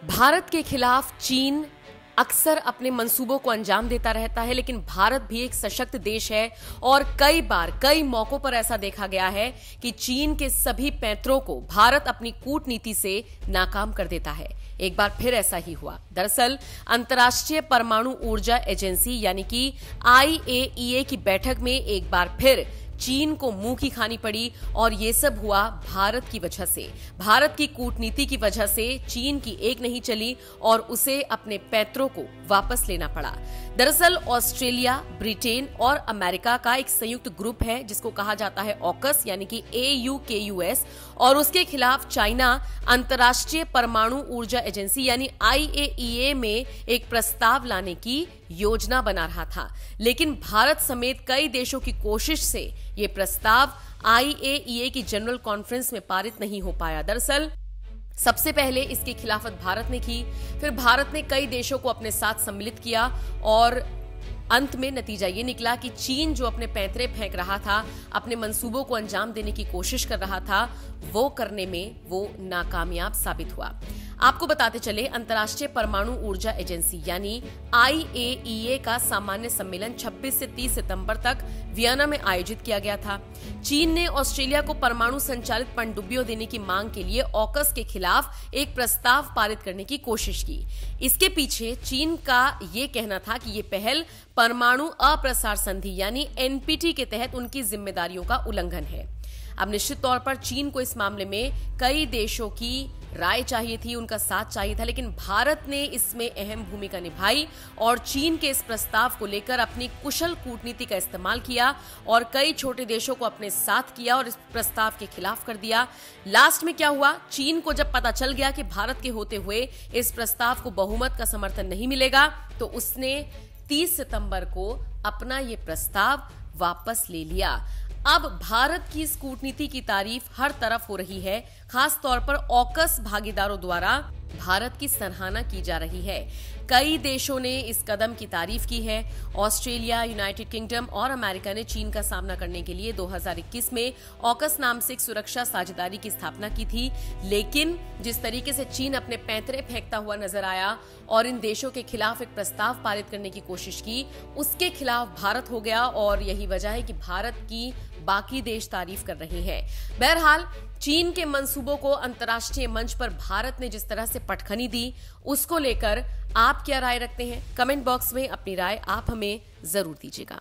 भारत के खिलाफ चीन अक्सर अपने मंसूबों को अंजाम देता रहता है, लेकिन भारत भी एक सशक्त देश है और कई बार कई मौकों पर ऐसा देखा गया है कि चीन के सभी पैंतरों को भारत अपनी कूटनीति से नाकाम कर देता है। एक बार फिर ऐसा ही हुआ। दरअसल अंतर्राष्ट्रीय परमाणु ऊर्जा एजेंसी यानी कि IAEA की बैठक में एक बार फिर चीन को मुंह की खानी पड़ी और ये सब हुआ भारत की वजह से। भारत की कूटनीति की वजह से चीन की एक नहीं चली और उसे अपने पैंतरों को वापस लेना पड़ा। दरअसल ऑस्ट्रेलिया, ब्रिटेन और अमेरिका का एक संयुक्त ग्रुप है जिसको कहा जाता है ऑकस यानी कि AUKUS, और उसके खिलाफ चाइना अंतर्राष्ट्रीय परमाणु ऊर्जा एजेंसी यानी IAEA में एक प्रस्ताव लाने की योजना बना रहा था। लेकिन भारत समेत कई देशों की कोशिश से ये प्रस्ताव IAEA की जनरल कॉन्फ्रेंस में पारित नहीं हो पाया। दरअसल सबसे पहले इसकी खिलाफत भारत ने की, फिर भारत ने कई देशों को अपने साथ सम्मिलित किया और अंत में नतीजा ये निकला कि चीन जो अपने पैंतरे फेंक रहा था, अपने मंसूबों को अंजाम देने की कोशिश कर रहा था, वो करने में वो नाकामयाब साबित हुआ। आपको बताते चले, अंतर्राष्ट्रीय परमाणु ऊर्जा एजेंसी यानी IAEA का सामान्य सम्मेलन 26 से 30 सितंबर तक वियना में आयोजित किया गया था। चीन ने ऑस्ट्रेलिया को परमाणु संचालित पनडुब्बियों देने की मांग के लिए ऑकस के खिलाफ एक प्रस्ताव पारित करने की कोशिश की। इसके पीछे चीन का ये कहना था कि ये पहल परमाणु अप्रसार संधि यानी NPT के तहत उनकी जिम्मेदारियों का उल्लंघन है। अब निश्चित तौर पर चीन को इस मामले में कई देशों की राय चाहिए थी, उनका साथ चाहिए था, लेकिन भारत ने इसमें अहम भूमिका निभाई और चीन के इस प्रस्ताव को लेकर अपनी कुशल कूटनीति का इस्तेमाल किया और कई छोटे देशों को अपने साथ किया और इस प्रस्ताव के खिलाफ कर दिया। लास्ट में क्या हुआ, चीन को जब पता चल गया कि भारत के होते हुए इस प्रस्ताव को बहुमत का समर्थन नहीं मिलेगा, तो उसने 30 सितंबर को अपना ये प्रस्ताव वापस ले लिया। अब भारत की इस कूटनीति की तारीफ हर तरफ हो रही है, खास तौर पर ऑकस भागीदारों द्वारा भारत की सराहना की जा रही है। कई देशों ने इस कदम की तारीफ की है। ऑस्ट्रेलिया, यूनाइटेड किंगडम और अमेरिका ने चीन का सामना करने के लिए 2021 में ऑकस नाम से एक सुरक्षा साझेदारी की स्थापना की थी, लेकिन जिस तरीके से चीन अपने पैंतरे फेंकता हुआ नजर आया और इन देशों के खिलाफ एक प्रस्ताव पारित करने की कोशिश की, उसके खिलाफ भारत हो गया और यही वजह है कि भारत की बाकी देश तारीफ कर रहे हैं। बहरहाल चीन के मंसूबों को अंतर्राष्ट्रीय मंच पर भारत ने जिस तरह से पटखनी दी, उसको लेकर आप क्या राय रखते हैं? कमेंट बॉक्स में अपनी राय आप हमें जरूर दीजिएगा।